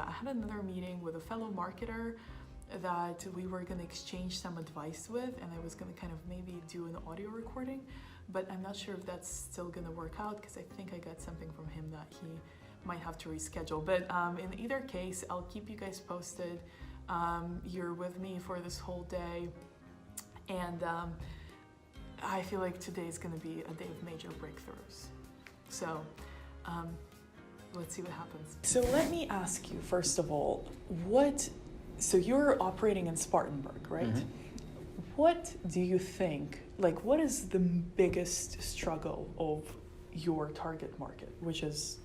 I had another meeting with a fellow marketer that we were going to exchange some advice with, and I was going to kind of maybe do an audio recording, but I'm not sure if that's still going to work out because I think I got something from him that he might have to reschedule. But in either case, I'll keep you guys posted. You're with me for this whole day, and I feel like today is going to be a day of major breakthroughs. So let's see what happens. So let me ask you, first of all, so you're operating in Spartanburg, right? Mm-hmm. What do you think, what is the biggest struggle of your target market, which is,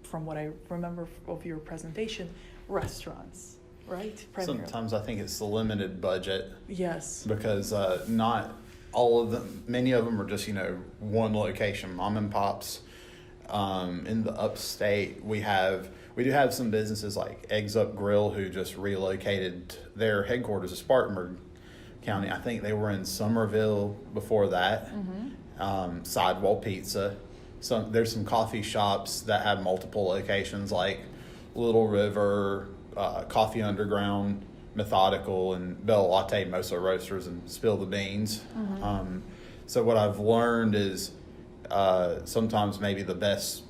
from what I remember of your presentation, restaurants, right? Primarily. Sometimes I think it's the limited budget. Yes. Because not all of them, many of them are just, one location, mom and pops. In the upstate, we do have some businesses like Eggs Up Grill who just relocated their headquarters to Spartanburg County. I think they were in Somerville before that. Mm-hmm. Sidewall Pizza. There's some coffee shops that have multiple locations like Little River, Coffee Underground, Methodical, and Bella Latte, Moso Roasters, and Spill the Beans. Mm-hmm. So what I've learned is sometimes maybe the best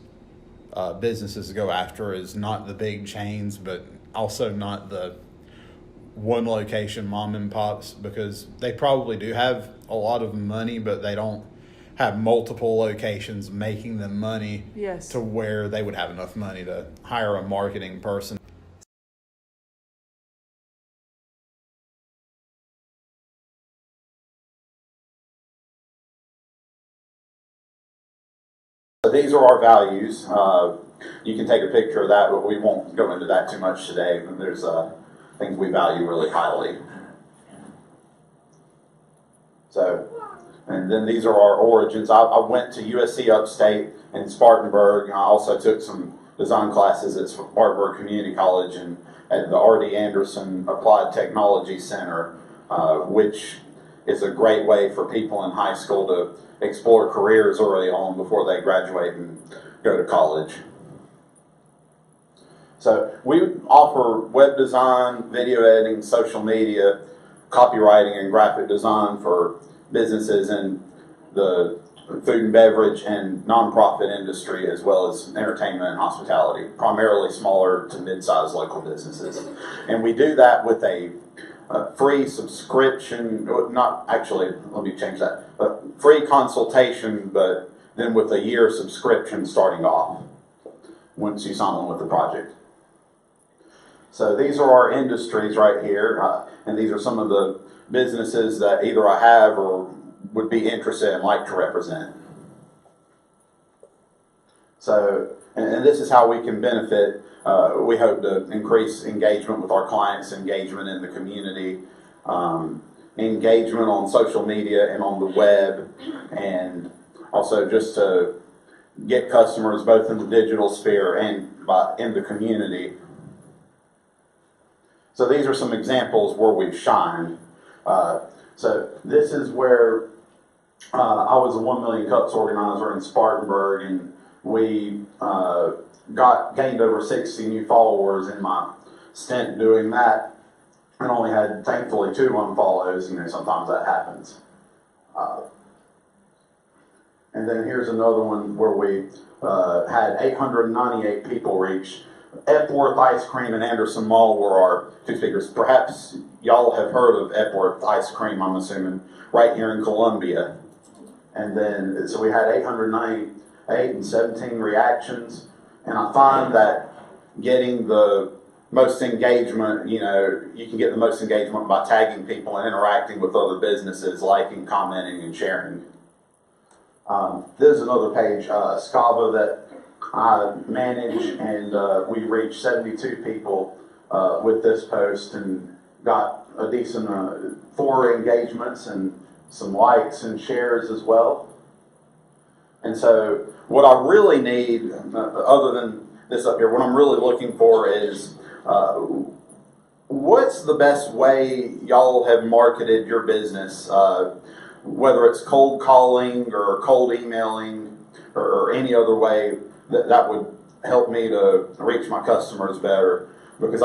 businesses to go after is not the big chains, but also not the one location mom and pops, because they probably do have a lot of money, but they don't have multiple locations making them money. Yes. To where they would have enough money to hire a marketing person. These are our values. You can take a picture of that, but we won't go into that too much today. There's things we value really highly. So, and then these are our origins. I went to USC Upstate in Spartanburg. I also took some design classes at Spartanburg Community College and at the R.D. Anderson Applied Technology Center, which is a great way for people in high school to explore careers early on before they graduate and go to college. So we offer web design, video editing, social media, copywriting, and graphic design for businesses in the food and beverage and nonprofit industry, as well as entertainment and hospitality, primarily smaller to mid-sized local businesses. And we do that with a free subscription, not actually, let me change that, free consultation, but then with a year subscription starting off once you sign on with the project. So these are our industries right here, and these are some of the businesses that either I have or would be interested and like to represent. So, and this is how we can benefit. We hope to increase engagement with our clients, engagement in the community, engagement on social media and on the web, and also just to get customers both in the digital sphere and in the community. So these are some examples where we've shined. So this is where I was a 1 Million Cups organizer in Spartanburg, and we gained over 60 new followers in my stint doing that, and only had, thankfully, 2 unfollows. Sometimes that happens. And then here's another one where we had 898 people reach. Epworth Ice Cream and Anderson Mall were our 2 speakers. Perhaps y'all have heard of Epworth Ice Cream, I'm assuming, right here in Columbia. And then, so we had 898 and 17 reactions. And I find that getting the most engagement, you can get the most engagement by tagging people and interacting with other businesses, liking, commenting, and sharing. There's another page, Scava, that I manage, and we reached 72 people with this post and got a decent 4 engagements and some likes and shares as well. And so what I really need, other than this up here, what I'm really looking for is what's the best way y'all have marketed your business, whether it's cold calling or cold emailing or any other way that would helped me to reach my customers better, because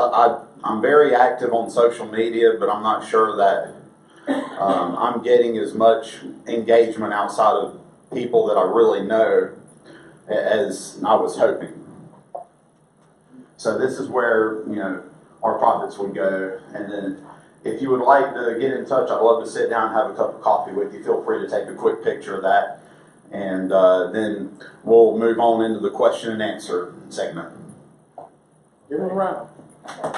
I'm very active on social media, but I'm not sure that I'm getting as much engagement outside of people that I really know as I was hoping. So this is where, our profits would go. And then if you would like to get in touch, I'd love to sit down and have a cup of coffee with you. Feel free to take a quick picture of that. And then we'll move on into the question and answer segment. Give them a round. Thank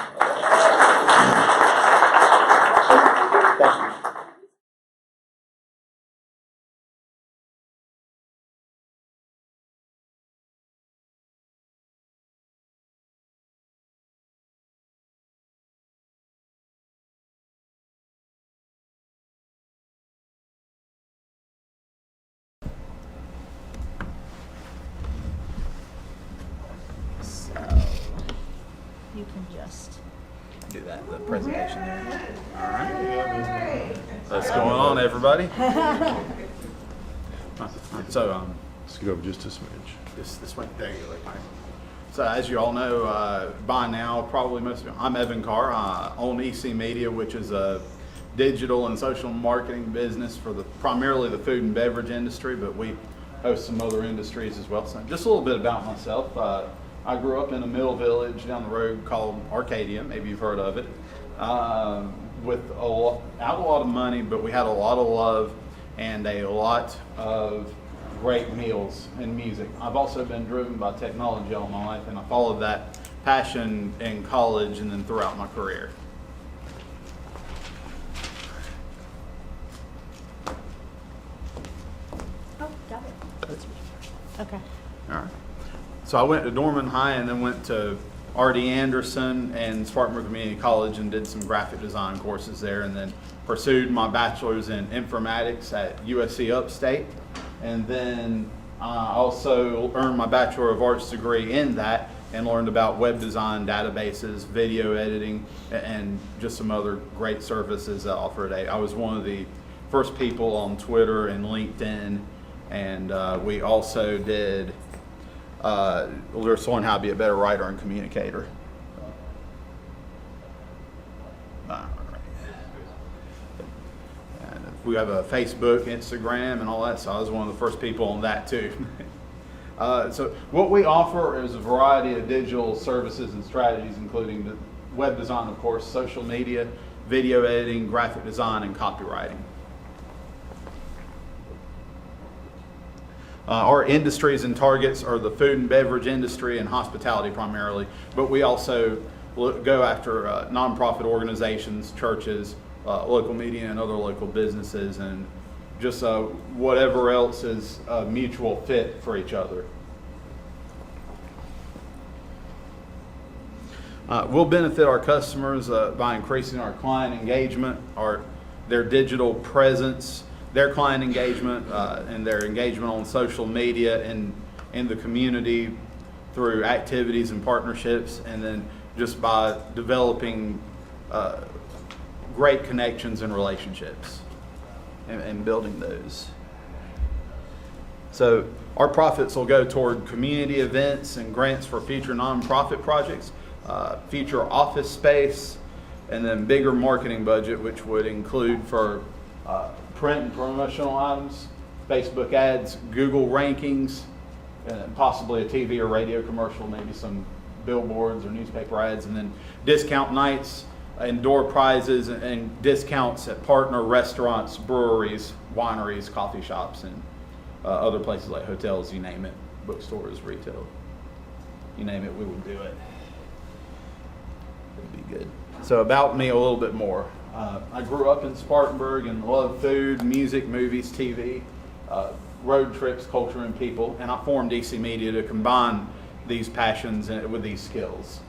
you. So you can just Do the presentation there. All right. What's going on, everybody? So, Let's get over just a smidge. this way. There you go. All right. So, as you all know by now, probably most of you, I'm Evan Carr. I own EC Media, which is a digital and social marketing business for primarily the food and beverage industry, but we host some other industries as well. So, just a little bit about myself. I grew up in a mill village down the road called Arcadia. Maybe you've heard of it. With not a lot of money, but we had a lot of love and a lot of great meals and music. I've also been driven by technology all my life, and I followed that passion in college and then throughout my career. oh, got it. Okay. All right. So I went to Dorman High and then went to R.D. Anderson and Spartanburg Community College and did some graphic design courses there, and then pursued my bachelor's in informatics at USC Upstate. And then I also earned my Bachelor of Arts degree in that and learned about web design, databases, video editing, and just some other great services that offer today. I was one of the first people on Twitter and LinkedIn, and we also did learn how to be a better writer and communicator. And we have a Facebook, Instagram, and all that, so I was one of the first people on that too. So what we offer is a variety of digital services and strategies, including the web design, of course, social media, video editing, graphic design, and copywriting. Our industries and targets are the food and beverage industry and hospitality primarily, but we also go after nonprofit organizations, churches, local media, and other local businesses, and just whatever else is a mutual fit for each other. We'll benefit our customers by increasing our client engagement, their digital presence, their client engagement, and their engagement on social media and in the community through activities and partnerships, and then just by developing great connections and relationships and building those. So our profits will go toward community events and grants for future nonprofit projects, future office space, and then bigger marketing budget, which would include for print and promotional items, Facebook ads, Google rankings, and possibly a TV or radio commercial, maybe some billboards or newspaper ads, and then discount nights and door prizes and discounts at partner restaurants, breweries, wineries, coffee shops, and other places like hotels, you name it, bookstores, retail, you name it, we will do it. It'd be good. So about me a little bit more. I grew up in Spartanburg and loved food, music, movies, TV, road trips, culture, and people. And I formed EC Media to combine these passions with these skills.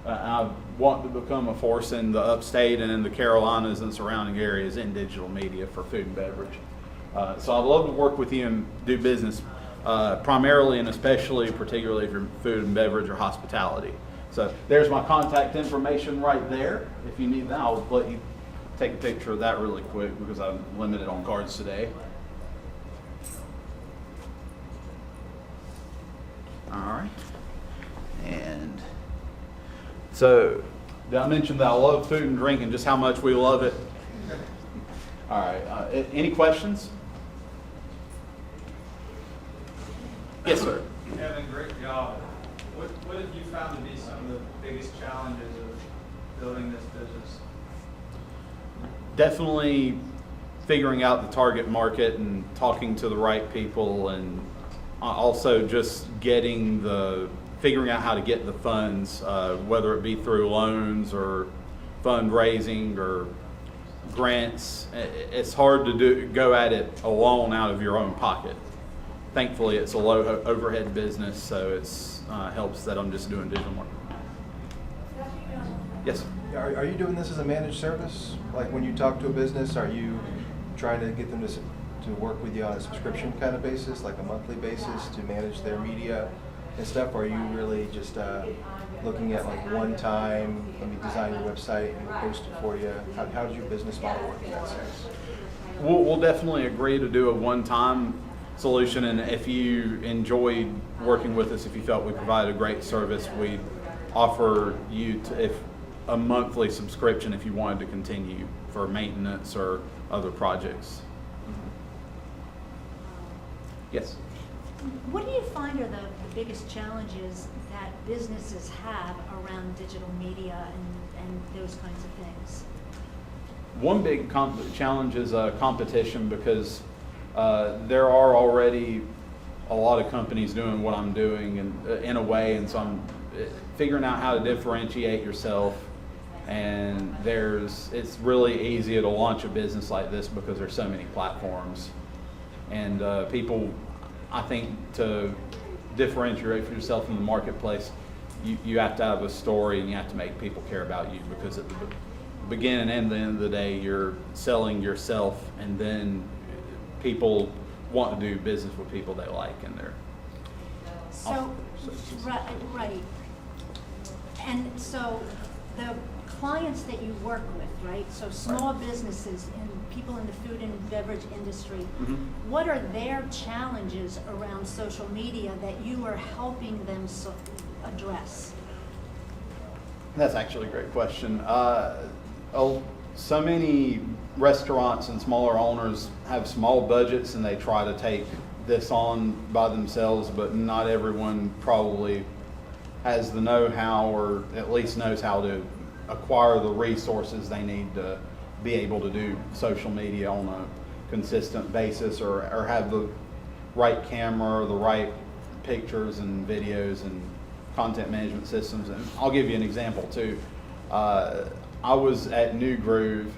I want to become a force in the upstate and in the Carolinas and surrounding areas in digital media for food and beverage. So I'd love to work with you and do business primarily and especially, particularly if you're food and beverage or hospitality. So there's my contact information right there. If you need that, I'll let you take a picture of that really quick because I'm limited on cards today. All right. So, did I mention that I love food and drink and just how much we love it? All right. Any questions? Yes, sir. Evan, great job. What have you found to be some of the biggest challenges of building this business? Definitely figuring out the target market and talking to the right people, and also just figuring out how to get the funds, whether it be through loans or fundraising or grants. It's hard to go at it alone out of your own pocket. Thankfully, it's a low overhead business, so it's helps that I'm just doing digital marketing. Yes, sir. Are you doing this as a managed service? Like when you talk to a business, are you trying to get them to work with you on a subscription kind of basis, like a monthly basis to manage their media and stuff? Or are you really just looking at like one time, let me design your website and post it for you? How does your business model work in that sense? We'll definitely agree to do a one-time solution, and if you enjoyed working with us, if you felt we provided a great service, we'd offer you a monthly subscription if you wanted to continue for maintenance or other projects. Yes? What do you find are the biggest challenges that businesses have around digital media and those kinds of things? One big challenge is competition, because there are already a lot of companies doing what I'm doing in a way, and so I'm figuring out how to differentiate yourself. And it's really easy to launch a business like this because there's so many platforms, and people, I think, to differentiate yourself in the marketplace, you have to have a story, and you have to make people care about you, because at the beginning and the end of the day, you're selling yourself, and then people want to do business with people they like, and they're Right. And so the clients that you work with, right? So small businesses and people in the food and beverage industry, what are their challenges around social media that you are helping them address? That's actually a great question. So many restaurants and smaller owners have small budgets, and they try to take this on by themselves, but not everyone probably has the know-how, or at least knows how to acquire the resources they need to be able to do social media on a consistent basis, or have the right camera, or the right pictures and videos and content management systems. And I'll give you an example too. I was at New Groove,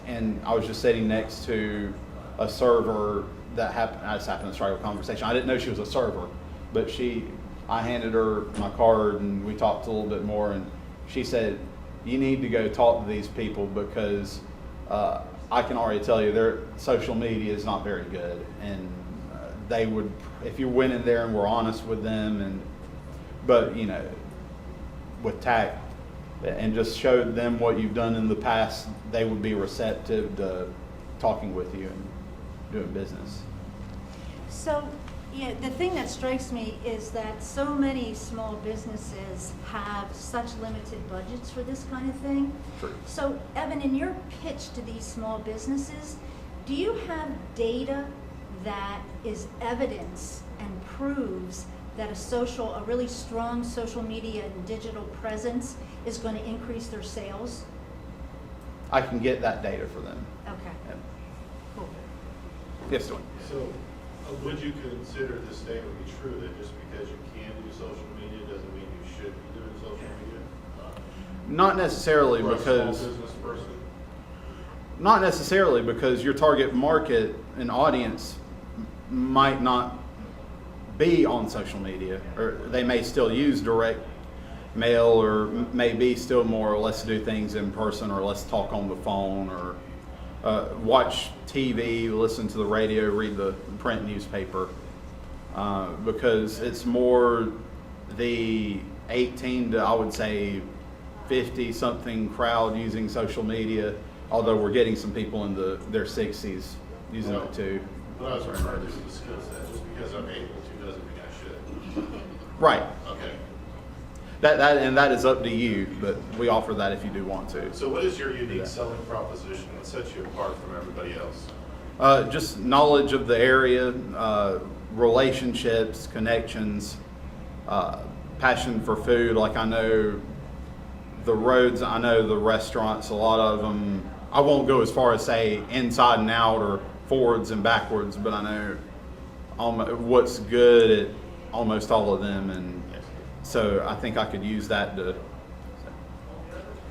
and I was just sitting next to a server that I just happened to strike a conversation. I didn't know she was a server, but I handed her my card, and we talked a little bit more, and she said, "You need to go talk to these people, because I can already tell you their social media is not very good." And they would, if you went in there and were honest with them, but with tact, and just showed them what you've done in the past, they would be receptive to talking with you and doing business. So, the thing that strikes me is that so many small businesses have such limited budgets for this kind of thing. True. So, Evan, in your pitch to these small businesses, do you have data that is evidence and proves that a really strong social media and digital presence is going to increase their sales? I can get that data for them. Okay. Yeah. Cool. Yes, Dwayne. So, would you consider this statement to be true, that just because you can do social media doesn't mean you should be doing social media? Not necessarily, For a because small business person? Not necessarily, because your target market and audience might not be on social media, or they may still use direct mail, or maybe still more or less do things in person, or let's talk on the phone, or watch TV, listen to the radio, read the print newspaper, because it's more the 18 to, I would say, 50 something crowd using social media, although we're getting some people in their 60s using it too. But I was referring to the skill set. Just because I'm able to doesn't mean I should. Right. Okay. that is up to you, but we offer that if you do want to. So what is your unique selling proposition? What sets you apart from everybody else? Just knowledge of the area, relationships, connections, passion for food. Like, I know the roads, I know the restaurants, a lot of them, I won't go as far as say inside and out or forwards and backwards, but I know what's good at almost all of them, and so I think I could use that to.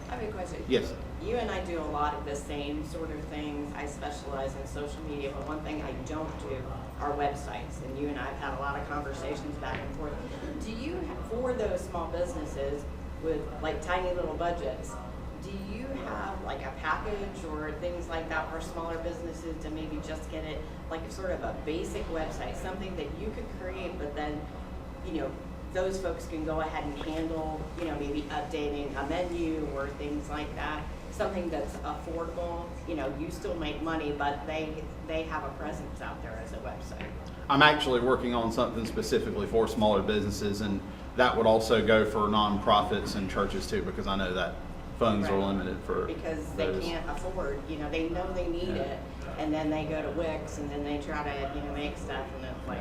I have a question. Yes. You and I do a lot of the same sort of things. I specialize in social media, but one thing I don't do are websites. And you and I have had a lot of conversations back and forth. Do you, for those small businesses with like tiny little budgets, do you have like a package or things like that for smaller businesses to maybe just get it like sort of a basic website, something that you could create, but then, you know, those folks can go ahead and handle, you know, maybe updating a menu or things like that? Something that's affordable, you know, you still make money, but they have a presence out there as a website. I'm actually working on something specifically for smaller businesses, and that would also go for nonprofits and churches too, because I know that funds are Right. limited for Because they those. can't afford, you know, they know they need it, and then they go to Wix, and then they try to, you know, make stuff, and it's like,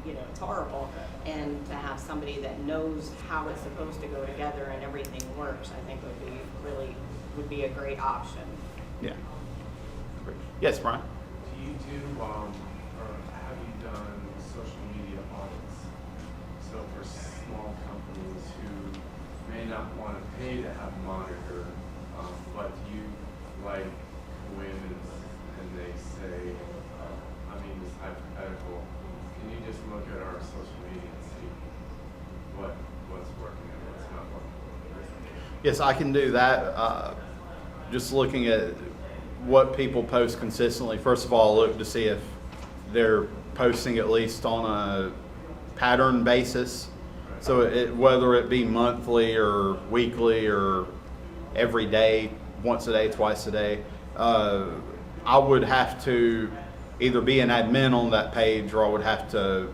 you know, it's horrible. And to have somebody that knows how it's supposed to go together and everything works, I think would be a great option. Yeah. Great. Yes, Brian? Do you do, or have you done social media audits? So for small companies who may not want to pay to have a monitor, but you like go in and they say, I mean, this hypothetical, can you just look at our social media and see what's working and what's not working? Yes, I can do that. Just looking at what people post consistently. First of all, look to see if they're posting at least on a pattern basis. So whether it be monthly or weekly or every day, once a day, twice a day, I would have to either be an admin on that page, or I would have to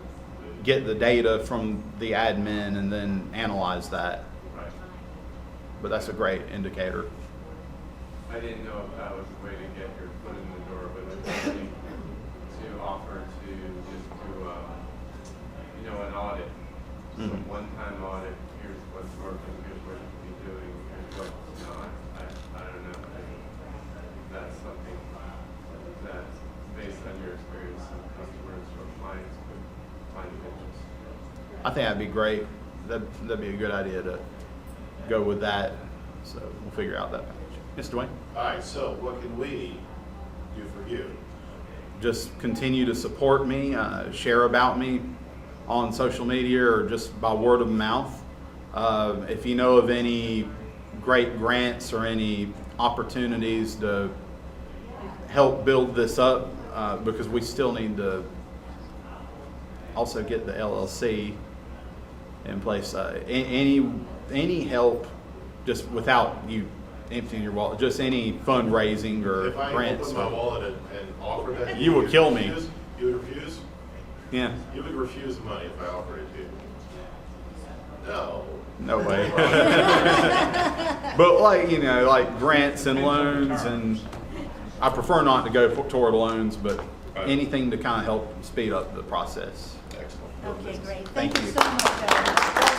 get the data from the admin and then analyze that. Right. But that's a great indicator. I didn't know if that was a way to get your foot in the door, but it's something to offer to just do, you know, an audit. So Mhm. one-time audit, here's what's working, here's what you can be doing, here's what's not. I don't know. I think that's something that, based on your experience, some customers or clients could find of interest. I think that'd be great. That'd be a good idea to go with that. So we'll figure out that package. Mr. Dwayne? All right, so what can we do for you? Just continue to support me, share about me on social media or just by word of mouth. If you know of any great grants or any opportunities to help build this up, because we still need to also get the LLC in place. Any help, just without you emptying your wallet, just any fundraising or If I grants. opened my wallet and offered that, You would kill me. refuse? You would refuse? Yeah, You would refuse money if I offered it to you? No. no way. But like, you know, like grants and loans, and I prefer not to go toward loans, but anything to kind of help speed up the process. Excellent. Okay, great. Thank Thank you you. so much, Evan.